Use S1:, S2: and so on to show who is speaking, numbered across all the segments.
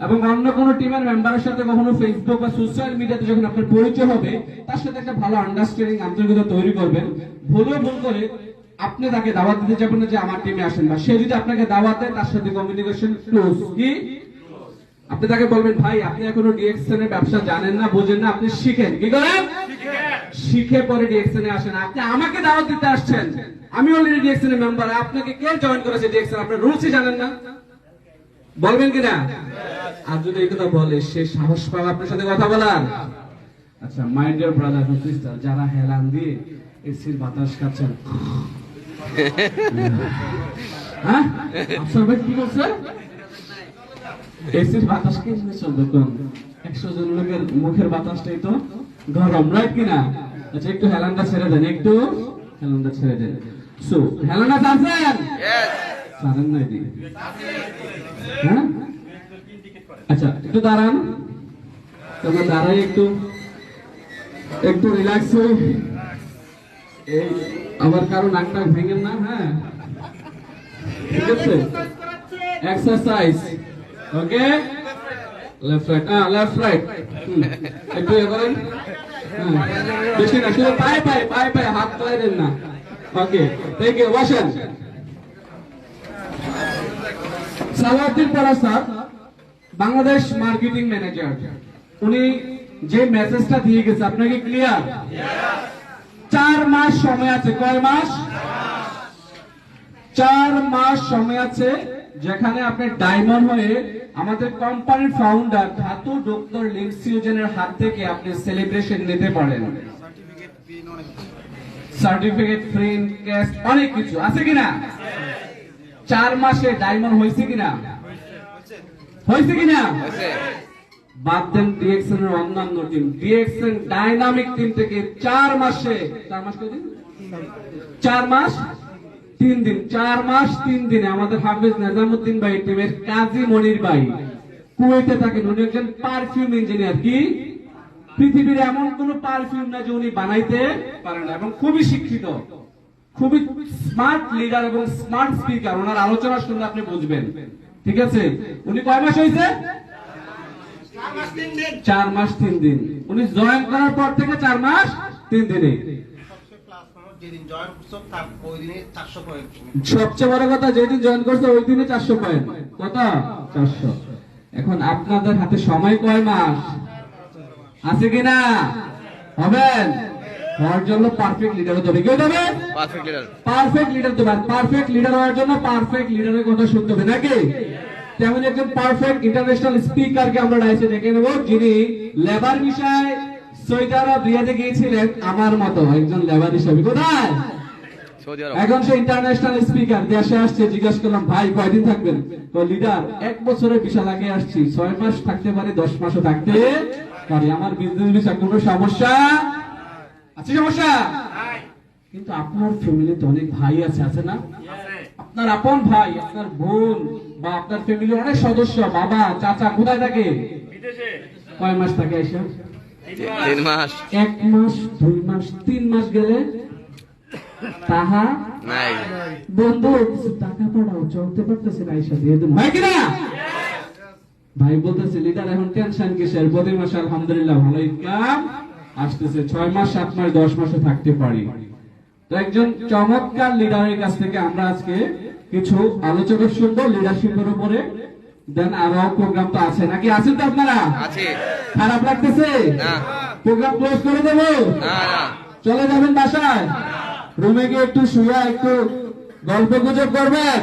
S1: এবং অন্য কোনো টিমের মেম্বারের সাথে কখনো ফেসবুক বা সোশ্যাল মিডিয়াতে যখন আপনার পরিচয় হবে, তার সাথে একটা ভালো আন্ডারস্ট্যান্ডিং, আন্তরিকতা তৈরি করবেন। ভুলেও ভুল করে আপনি তাকে দাওয়াত দিতে যাবেন না যে আমার টিমে আসেন, বা সে যদি আপনাকে দাওয়াত দেয় তার সাথে কমিউনিকেশন ক্লোজ। কি আপনি তাকে বলবেন, ভাই আপনি এখনো ডিএক্সএন এর ব্যবসা জানেন না, বোঝেন না, আপনি শিখেন। কি করেন? শিখে পরে ডিএক্সএন এ আসেন। আপনি আমাকে দাওয়াত দিতে আসছেন, আমি অলরেডি ডিএক্সএন এর মেম্বার, আপনাকে কে জয়েন করেছে ডিএক্সএন, আপনার রুলসই জানেন না, বলবেন কিনা? আর যদি এই কথা বলে, সে সাহস পাবে আপনার সাথে কথা বলার? আচ্ছা, my dear brother and sister, যারা হেলান দিয়ে এসির বাতাস খাচ্ছেন, হ্যাঁ আফসার ভাই কি বলছে? এসির বাতাস কে চলবে কোন 100 জন লোকের মুখের বাতাসটাই তো গরম, রাইট কিনা? আচ্ছা, একটু হেলানটা ছেড়ে দেন, একটু হেলানটা ছেড়ে দেন। সো হেলানা ছাড়ছেন? यस ছাড়েন না এদিকে, হ্যাঁ? আচ্ছা, একটু দাঁড়ান, তবে দাঁড়াই, একটু একটু রিল্যাক্স হই। এই আবার কারো নাকটা ভেঙেন না, হ্যাঁ? ঠিক আছে, এক্সারসাইজ, ওকে? লেফট রাইট, লেফট রাইট, একটু এ করেন, বেশি না, শুধু পায়ে পায়ে পায়ে পায়ে হাত তোলাই দেন না। ওকে, থ্যাংক ইউ, বসেন। সালাউদ্দিন পরা স্যার বাংলাদেশ মার্কেটিং ম্যানেজার, উনি যে মেসেজটা দিয়ে গেছে আপনাকে ক্লিয়ার? 4 মাস সময় আছে। কয় মাস? 4 মাস সময় আছে, যেখানে আপনি ডায়মন্ড হয়ে আমাদের কোম্পানির ফাউন্ডার ধাতু ডক্টর লিনসিওজেনের হাত থেকে আপনি সেলিব্রেশন নিতে পারেন। সার্টিফিকেট, ফ্রি ক্যাশ, অনেক কিছু আছে কিনা? 4 মাসে ডায়মন্ড হয়েছে কিনা? হয়েছে কিনা? বাদ দেন ডিএক্সএন এর অন্যান্য টিম, ডিএক্সএন ডাইনামিক টিম থেকে 4 মাসে, 4 মাস কতদিন? 4 মাস 3 দিন, 4 মাস 3 দিনে আমাদের হাফেজ নিজামউদ্দিন ভাই টিমের কাজী মনির ভাই কুয়েতে থাকেন, উনি একজন পারফিউম ইঞ্জিনিয়ার। কি পৃথিবীর এমন কোন পারফিউম না যে উনি বানাইতে পারেন না, এবং খুবই শিক্ষিত, খুবই স্মার্ট লিডার এবং স্মার্ট স্পিকার। ওনার আলোচনা শুনলে আপনি বুঝবেন। ঠিক আছে, উনি কয় মাস হয়েছে? 4 মাস 3 দিন। উনি জয়েন করার পর থেকে 4 মাস 3 দিনে। সবচেয়ে বড় কথা, যেদিন জয়েন করছে ওই দিনে 400 পয়েন্ট। কত? 400। এখন আপনাদের হাতে সময় কয় মাস আছে কিনা? হবেন হওয়ার জন্য পারফেক্ট লিডার হতে হবে। কি হতে হবে? Perfect leader. পারফেক্ট লিডার হতে হবে। পারফেক্ট লিডার হওয়ার জন্য পারফেক্ট লিডারের কথা শুনতে হবে, নাকি? তেমন একজন পারফেক্ট ইন্টারন্যাশনাল স্পিকারকে আমরা ডাইসে ডেকে নেব, যিনি লেবার বিষয়ে সৌদি আরব রিয়াদে গিয়েছিলেন আমার মতো একজন লেবার হিসেবে। কোথায়? সৌদি আরব। এখন সে ইন্টারন্যাশনাল স্পিকার, দেশে আসছে। জিজ্ঞাসা করলাম, ভাই কয়দিন থাকবেন? তো লিডার, 1 বছরের ভিসা লাগিয়ে আসছি, 6 মাস থাকতে পারি, 10 মাসও থাকতে পারি, আমার বিজনেস ভিসা, কোনো সমস্যা আছে? সমস্যা? কিন্তু আপনার ফ্যামিলিতে অনেক ভাই আছে, আছে না? আপনার আপন ভাই, আপনার বোন, বা আপনার ফ্যামিলি অনেক সদস্য, বাবা চাচা কোথায় থাকে? বিদেশে। কয় মাস থাকে? এসে 3 মাস। 1 মাস, 2 মাস, 3 মাস গেলে তাহা নাই। বন্ধু কিছু টাকা পাঠাও, চলতে পারতেছে না, এসে দিয়ে দেবো, হয় কিনা? ভাই বলতেছে, লিডার এখন টেনশন কিসের? প্রতি মাসে আলহামদুলিল্লাহ ভালো ইনকাম আসতেছে, 6 মাস 7 মাস 10 মাসও থাকতে পারি। তো একজন চমৎকার লিডারের কাছ থেকে আমরা আজকে কিছু আলোচনা শুনবো লিডারশিপের উপরে। দেন আরো প্রোগ্রাম তো আছে, নাকি? আছেন তো আপনারা? আছে। খারাপ লাগতেছে না? প্রোগ্রাম ক্লোজ করে দেব না? না। চলে যাবেন বাসায়, রুমে গিয়ে একটু শুয়ে একটু গল্প গুজব করবেন।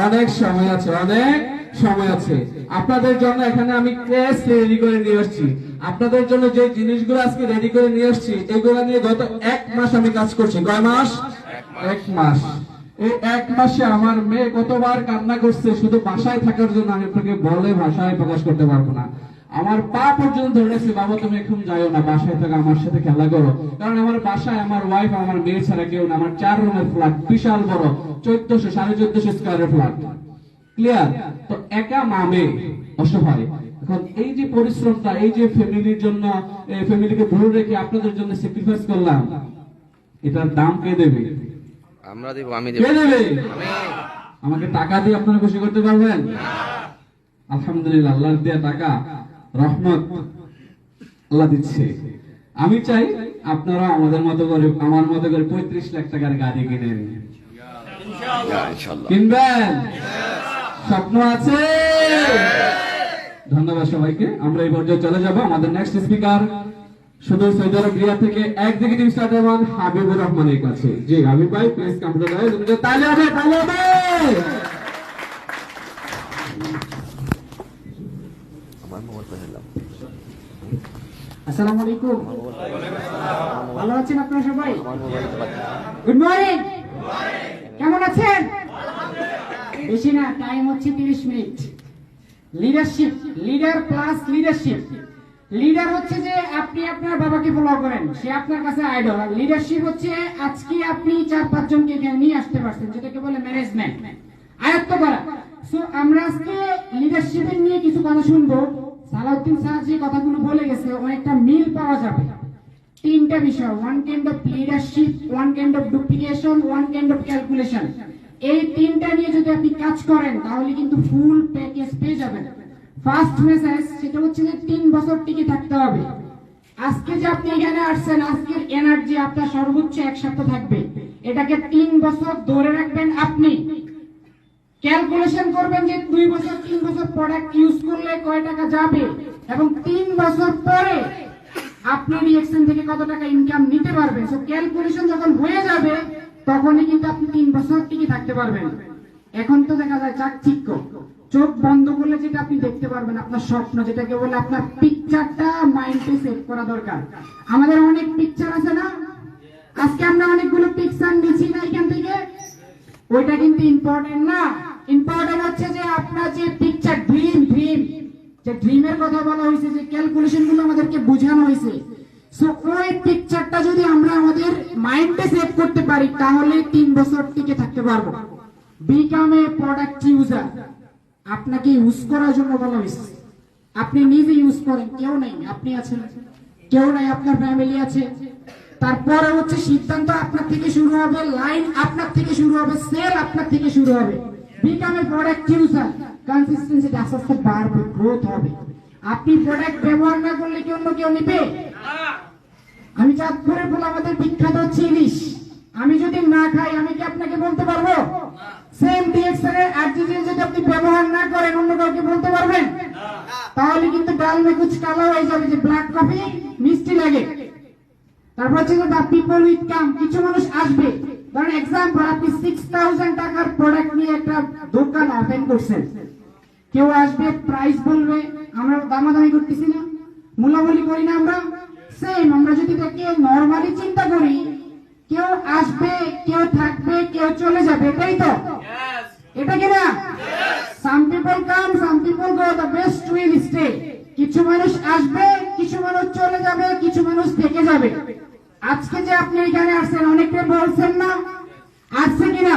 S1: অনেক সময় আছে, অনেক সময় আছে। আপনাদের জন্য এখানে আমি ক্লাস রেডি করে নিয়ে আসছি। আপনাদের জন্য যে জিনিসগুলো আজকে রেডি করে নিয়ে আসছি, এগুলো নিয়ে গত 1 মাস আমি কাজ করছি। কয় মাস? 1 মাস। এই 1 মাসে আমার মেয়ে কতবার কান্না করছে শুধু বাসায় থাকার জন্য, আমি আপনাকে বলে ভাষায় প্রকাশ করতে পারবো না। আমার পা পর্যন্ত ধরেছে, বাবা তুমি এখন যাও না, বাসায় থাকো, আমার সাথে খেলা করো। কারণ আমার বাসায় আমার ওয়াইফ, আমার মেয়ে ছাড়া কেউ না। আমার 4 রুমের ফ্ল্যাট, বিশাল বড়, 1400 1450 স্কয়ারের ফ্ল্যাট। ক্লিয়ার? তো একা মামে অসহায়। এখন এই যে পরিশ্রমটা, এই যে ফ্যামিলির জন্য, ফ্যামিলিকে ধরে রেখে আপনাদের জন্য স্যাক্রিফাইস করলাম, এটার দাম কে দেবে? আমরা দেব। আমি দেব। কে দেবে? আমি। আমাকে টাকা দিয়ে আপনারা খুশি করতে পারবেন? আলহামদুলিল্লাহ, আল্লাহর দেয়া টাকা রহমত আল্লাহ দিচ্ছে। আমি চাই আপনারা আমাদের মতো করে, আমার মতো করে 35 লাখ টাকার গাড়ি কিনেন। কিনবেন? স্বপ্ন আছে? ধন্যবাদ সবাইকে। আমরা এই পর্যায়ে চলে যাব আমাদের নেক্সট স্পিকার সুদূর সৌদি আরব রিয়াদ থেকে এক্সিকিউটিভ স্টার্টারম্যান হাবিবুর রহমানের কাছে। জি হাবিব ভাই, please come to the dais. তালি হবে, তালি হবে।
S2: আসসালামু আলাইকুম। ভালো আছেন আপনারা সবাই? Good morning. কেমন আছেন? বেশি না, টাইম হচ্ছে 30 minute. Leadership, leader plus leadership. Leader হচ্ছে যে আপনি আপনার বাবাকে ফলো করেন, সে আপনার কাছে আইডল। আর লিডারশিপ হচ্ছে আজকে আপনি 4-5 জনকে এখানে নিয়ে আসতে পারছেন, যেটাকে বলে ম্যানেজমেন্ট, আয়ত্ত করা। সো আমরা আজকে লিডারশিপের নিয়ে কিছু কথা শুনবো। সালাউদ্দিন স্যার যে কথাগুলো বলে গেছে অনেকটা মিল পাওয়া যাবে। 3টা বিষয়, one kind of leadership, one kind of duplication, one kind of calculation. এই 3টা নিয়ে যদি আপনি কাজ করেন তাহলে কিন্তু ফুল প্যাকেজ পেয়ে যাবেন। ফার্স্ট মেসেজ সেটা হচ্ছে যে 3 বছর টিকে থাকতে হবে। আজকে যে আপনি এখানে আসছেন, আজকের এনার্জি আপনার সর্বোচ্চ 1 সপ্তাহ থাকবে। এটাকে 3 বছর ধরে রাখবেন। আপনি ক্যালকুলেশন করবেন যে 2 বছর 3 বছর প্রোডাক্ট ইউজ করলে কয় টাকা যাবে এবং 3 বছর পরে আপনি রিঅ্যাকশন থেকে কত টাকা ইনকাম নিতে পারবেন। সো ক্যালকুলেশন যখন হয়ে যাবে তখনই কিন্তু আপনি 3 বছর টিকে থাকতে পারবেন। এখন তো দেখা যায় চাকচিক্য, চোখ বন্ধ করলে যেটা আপনি দেখতে পারবেন আপনার স্বপ্ন, যেটাকে বলে আপনার পিকচারটা মাইন্ডে সেভ করা দরকার। আমাদের অনেক পিকচার আছে না, আজকে আমরা অনেকগুলো পিকচার নিচ্ছি না এখান থেকে, ওইটা কিন্তু ইম্পর্টেন্ট না। ইম্পর্টেন্ট হচ্ছে যে আপনার যে পিকচার, ড্রিম, যে ড্রিমের কথা বলা হয়েছে, যে ক্যালকুলেশন গুলো আমাদেরকে বোঝানো হয়েছে। সো ওই পিকচারটা যদি আমরা আমাদের মাইন্ডে সেভ করতে পারি তাহলে 3 বছর টিকে থাকতে পারবো। বিকাম এ প্রোডাক্ট ইউজার, আপনাকে ইউজ করার জন্য বলা হয়েছে। আপনি নিজে ইউজ করেন, কেউ নেই, আপনি আছেন, কেউ নাই, আপনার ফ্যামিলি আছে। তারপরে হচ্ছে সিদ্ধান্ত আপনার থেকে শুরু হবে, লাইন আপনার থেকে শুরু হবে, সেল আপনার থেকে শুরু হবে। Become a product user, consistency আস্তে আস্তে বাড়বে, গ্রোথ হবে। আপনি প্রোডাক্ট ব্যবহার না করলে কি অন্য কেউ নিবে? আমি চাঁদপুরের বলে আমাদের বিখ্যাত হচ্ছে ইলিশ, আমি যদি না খাই আমি কি আপনাকে বলতে পারবো? সেম ডিএক্সএল এর আরজিজি যদি আপনি ব্যবহার না করেন অন্য কাউকে বলতে পারবেন? তাহলে কিন্তু ডাল মে কুছ কালা হয়ে যাবে, যে ব্ল্যাক কফি মিষ্টি লাগে। তারপর হচ্ছে দা পিপল উইথ কাম, কিছু মানুষ আসবে। ধরেন এক্সাম্পল, আপনি 6000 টাকার প্রোডাক্ট নিয়ে একটা দোকান ওপেন করছেন, কেউ আসবে, প্রাইস বলবে, আমরা দামাদামি করতেছি না, মূলামূলি করি না আমরা। সেম আমরা যদি তাকে নরমালি চিন্তা করি, কেউ আসবে, কেউ থাকবে, কেউ চলে যাবে, এটাই তো, এটা কি না? Some people come, some people go, the best will stay. কিছু মানুষ আসবে, কিছু মানুষ চলে যাবে, কিছু মানুষ থেকে যাবে। আজকে যে আপনি এখানে আসছেন, অনেকে বলছেন না আসছে কিনা,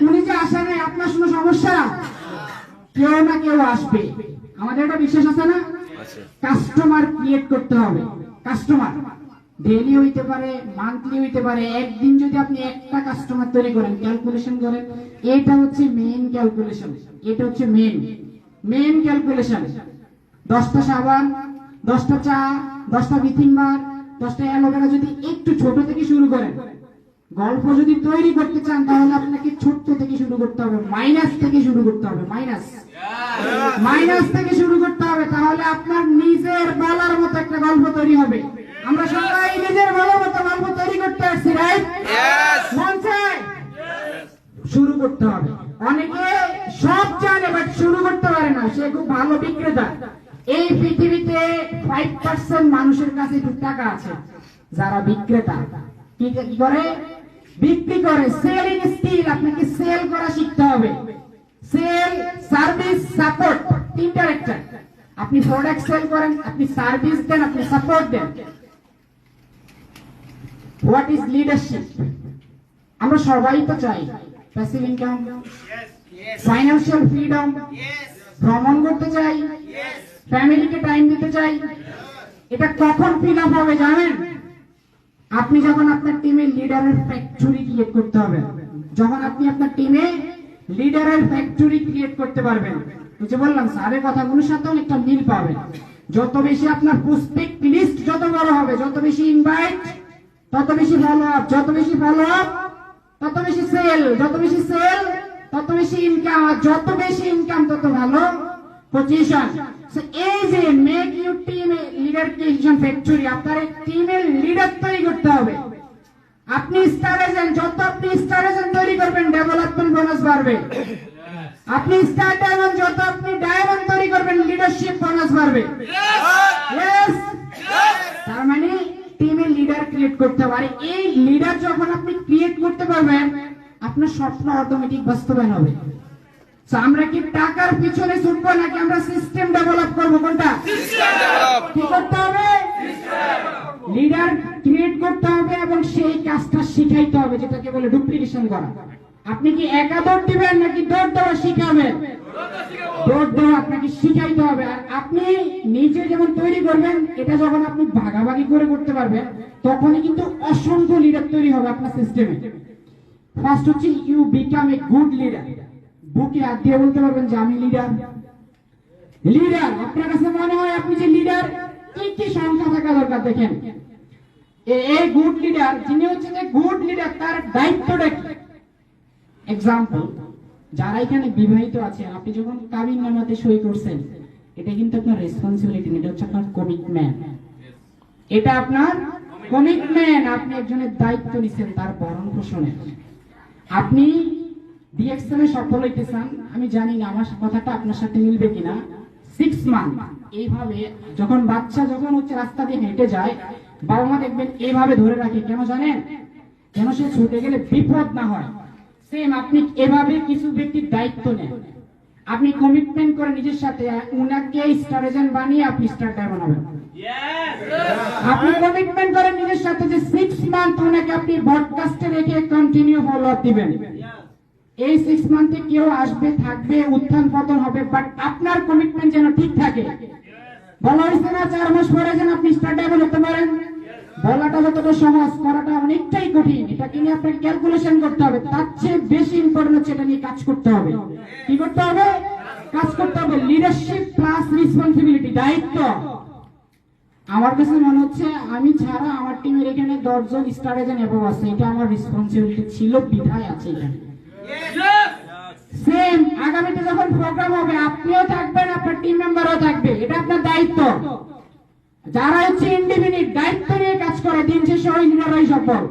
S2: উনি যে আসে নাই, আপনার কোনো সমস্যা? কেউ না কেউ আসবে, আমাদের একটা বিশ্বাস আছে না? কাস্টমার ক্রিয়েট করতে হবে। কাস্টমার ডেইলি হইতে পারে, মান্থলি হইতে পারে। একদিন যদি আপনি একটা কাস্টমার তৈরি করেন, ক্যালকুলেশন করেন, এটা হচ্ছে মেইন ক্যালকুলেশন, এটা হচ্ছে মেইন ক্যালকুলেশন। 10টা সাবান, 10টা চা, 10টা বিথিং বার, 10টা অ্যালোভেরা যদি একটু ছোট থেকে শুরু করেন, গল্প যদি তৈরি করতে চান তাহলে আপনাকে ছোট্ট থেকে শুরু করতে হবে, মাইনাস থেকে শুরু করতে হবে, মাইনাস থেকে শুরু করতে হবে। তাহলে আপনার নিজের বলার মতো একটা গল্প তৈরি হবে। আমরা সবাই নিজের বলার মতো গল্প তৈরি করতে আসছি, রাইট? মন চায়? শুরু করতে হবে। অনেকে সব জানে বাট শুরু করতে পারে না, সে খুব ভালো বিক্রেতা। এই পৃথিবীতে 5% মানুষের কাছে একটু টাকা আছে যারা বিক্রেতা। কি করে? বিক্রি করে। সেলিং স্কিল, আপনাকে সেল করা শিখতে হবে। সেল, সার্ভিস, সাপোর্ট, 3টার একটা। আপনি প্রোডাক্ট সেল করেন, আপনি সার্ভিস দেন, আপনি সাপোর্ট দেন। What is leadership? আমরা সবাই তো চাই প্যাসিভ ইনকাম, ফাইন্যান্সিয়াল ফ্রিডম, ভ্রমণ করতে চাই, ফ্যামিলিকে টাইম দিতে চাই। এটা কখন ফিল আপ হবে জানেন? আপনি যখন আপনার টিমে লিডারের ফ্যাক্টরি ক্রিয়েট করতে হবে, যখন আপনি আপনার টিমে লিডারের ফ্যাক্টরি ক্রিয়েট করতে পারবেন, ওই যে বললাম স্যারের কথাগুলোর সাথে অনেকটা মিল পাবেন। যত বেশি আপনার প্রসপেক্ট লিস্ট যত বড় হবে, যত বেশি ইনভাইট তত বেশি ফলো আপ, যত বেশি ফলো আপ তত বেশি সেল, যত বেশি সেল তত বেশি ইনকাম, আর যত বেশি ইনকাম তত ভালো পজিশন। এই যে make you team leader creation factory, আপনার এই টিমের লিডার তৈরি করতে হবে। আপনি স্টার এজেন্ট, যত আপনি স্টার এজেন্ট তৈরি করবেন ডেভেলপমেন্ট বোনাস বাড়বে। আপনি স্টার ডায়মন্ড, যত আপনি ডায়মন্ড তৈরি করবেন লিডারশিপ বোনাস বাড়বে। ইয়েস, তার মানে টিমের লিডার ক্রিয়েট করতে পারে। এই লিডার যখন আপনি ক্রিয়েট করতে পারবেন আপনার স্বপ্ন অটোমেটিক বাস্তবায়ন হবে। So, আমরা কি টাকার পিছনে ছুটবো নাকি আমরা সিস্টেম ডেভেলপ করবো? কোনটা কি করতে হবে? লিডার ক্রিয়েট করতে হবে এবং সেই কাজটা শিখাইতে হবে, যেটাকে বলে ডুপ্লিকেশন করা। আপনি কি একা দৌড় দিবেন নাকি দৌড় দেওয়া শিখাবেন? দৌড় দেওয়া আপনাকে শিখাইতে হবে। আর আপনি নিজে যেমন তৈরি করবেন, এটা যখন আপনি ভাগাভাগি করে করতে পারবেন তখনই কিন্তু অসংখ্য লিডার তৈরি হবে আপনার সিস্টেমে। ফার্স্ট হচ্ছে you become a good leader. বুকে হাত দিয়ে বলতে পারবেন যে আমি লিডার। লিডার আপনার কাছে মনে হয় আপনি যে লিডার, কি কি সংখ্যা থাকা দরকার দেখেন। এই গুড লিডার, যিনি হচ্ছে যে গুড লিডার, তার দায়িত্বটা কি? এক্সাম্পল, যারা এখানে বিবাহিত আছেন, আপনি যখন কাবিন নামাতে সই করছেন, এটা কিন্তু আপনার রেসপন্সিবিলিটি, এটা হচ্ছে আপনার কমিটমেন্ট। এটা আপনার কমিটমেন্ট, আপনি একজনের দায়িত্ব নিচ্ছেন তার ভরণ পোষণের। আপনি ডিএক্সএল এ সফল হইতে চান, আমি জানি না আমার কথাটা আপনার সাথে মিলবে কিনা। 6 মান্থ এইভাবে যখন বাচ্চা যখন হচ্ছে রাস্তা দিয়ে হেঁটে যায়, বাবা মা দেখবেন এইভাবে ধরে রাখে, কেন জানেন? যেন সে ছুটে গেলে বিপদ না হয়। সেম আপনি এভাবে কিছু ব্যক্তির দায়িত্ব নেন, আপনি কমিটমেন্ট করে নিজের সাথে, উনাকে স্টার এজেন্ট বানিয়ে আপনি স্টার ডায়মন্ড হবেন। আপনি কমিটমেন্ট করেন নিজের সাথে যে 6 মান্থ উনাকে আপনি ব্রডকাস্টে রেখে কন্টিনিউ ফলো আপ দিবেন। এই 6 মান্থে কেউ আসবে থাকবে, উত্থান পতন হবে, বাট আপনার কমিটমেন্ট যেন ঠিক থাকে। বলা হয়েছে না 4 মাস পরে যেন আপনি স্টার ডায়মন্ড হতে পারেন। বলাটা যতটা সহজ, করাটা অনেকটাই কঠিন। এটাকে নিয়ে আপনাকে ক্যালকুলেশন করতে হবে। তার চেয়ে বেশি ইম্পর্টেন্ট হচ্ছে এটা নিয়ে কাজ করতে হবে। কি করতে হবে? কাজ করতে হবে। লিডারশিপ প্লাস রেসপন্সিবিলিটি, দায়িত্ব। আমার কাছে মনে হচ্ছে আমি ছাড়া আমার টিমের এখানে 10 জন স্টার এজেন্ট এভাব আছে। এটা আমার রেসপন্সিবিলিটি ছিল, বিধায় আছে এখানে। সেম আগামীতে যখন প্রোগ্রাম হবে আপনিও থাকবেন, আপনার টিম মেম্বারও থাকবে, এটা আপনার দায়িত্ব। যারা হচ্ছে ইন্ডিপেন্ডেন্ট দায়িত্ব নিয়ে কাজ করে, দিন শেষে ওই লিডাররাই সফল।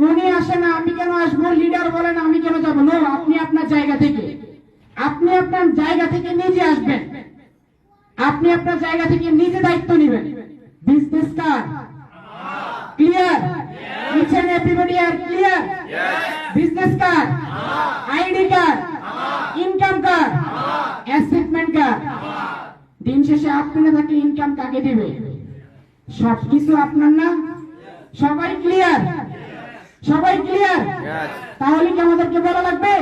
S2: উনি আসে না আমি কেন আসবো, লিডার বলেন আমি কেন যাবো, নো, আপনি আপনার জায়গা থেকে, আপনি আপনার জায়গা থেকে নিজে আসবেন, আপনি আপনার জায়গা থেকে নিজে দায়িত্ব নেবেন। Business card clear? Each and everybody are clear? Business card, ID card, income card, assessment card. দিন শেষে আপনি না থাকলে ইনকাম কাকে দিবে? সবকিছু আপনার না? সবাই ক্লিয়ার? সবাই ক্লিয়ার? তাহলে কি আমাদেরকে বলা লাগবে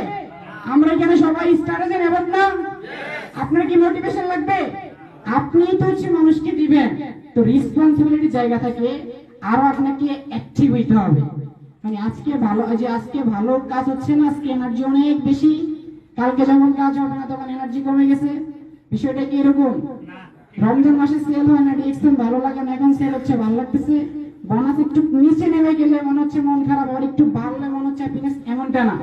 S2: আমরা এখানে সবাই স্টার এজেন্ট এবং না? আপনার কি মোটিভেশন লাগবে? আপনি তো হচ্ছে মানুষকে দিবেন, তো রেসপন্সিবিলিটি জায়গা থেকে আরো আপনাকে অ্যাক্টিভ হইতে হবে। মানে আজকে ভালো কাজ হচ্ছে না, আজকে এনার্জি অনেক বেশি, কালকে যখন কাজ হবে না তখন এনার্জি কমে গেছে। বিষয়টা কি এরকম? রমজান মাসে সেল হয় না, ডিএক্সএল ভালো লাগে না, এখন সেল হচ্ছে ভালো লাগতেছে। বোনাস একটু নিচে নেমে গেলে মনে হচ্ছে মন খারাপ, আর একটু বাড়লে মনে হচ্ছে হ্যাপিনেস, এমনটা না।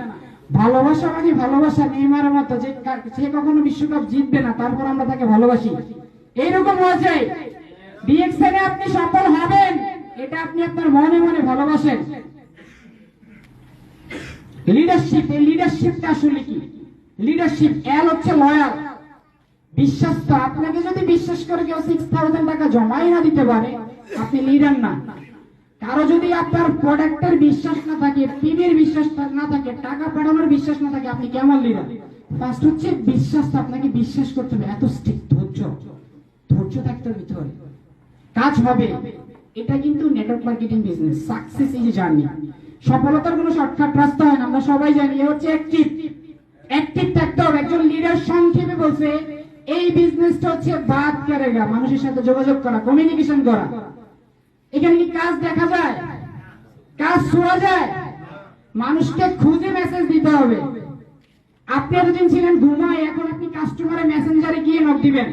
S2: ভালোবাসা মানে ভালোবাসা, নেইমারের মতো, যে সে কখনো বিশ্বকাপ জিতবে না তারপর আমরা তাকে ভালোবাসি, এইরকম হয়ে যায়। ডিএক্সএল এ আপনি সফল হবেন, এটা আপনি আপনার মনে মনে ভালোবাসেন। লিডারশিপ, এই লিডারশিপটা আসলে কি? লিডারশিপ এল হচ্ছে লয়াল, বিশ্বাস। তো আপনাকে যদি বিশ্বাস করে কেউ 6000 টাকা জমাই না দিতে পারে, আপনি লিডার না। কারো যদি আপনার প্রোডাক্টের বিশ্বাস না থাকে, টিভির বিশ্বাস না থাকে, টাকা পাঠানোর বিশ্বাস না থাকে, আপনি কেমন লিডার? ফার্স্ট হচ্ছে বিশ্বাস। আপনাকে বিশ্বাস করতে হবে, এত স্ট্রিক্ট, ধৈর্য থাকতে হবে, ভিতরে কাজ হবে। এটা কিন্তু network marketing business, success is a journey. সফলতার কোনো শর্টকাট রাস্তা হয় না, আমরা সবাই জানি। এ হচ্ছে অ্যাক্টিভ থাকতে হবে। একজন লিডার সংক্ষেপে বলছে এই বিজনেসটা হচ্ছে বাত করেগা, মানুষের সাথে যোগাযোগ করা, কমিউনিকেশন করা। এখানে কি কাজ দেখা যায়? কাজ শোয়া যায়? মানুষকে খুঁজে মেসেজ দিতে হবে। আপনি এতদিন ছিলেন ঘুমায়, এখন আপনি কাস্টমারের মেসেঞ্জারে গিয়ে নক দিবেন।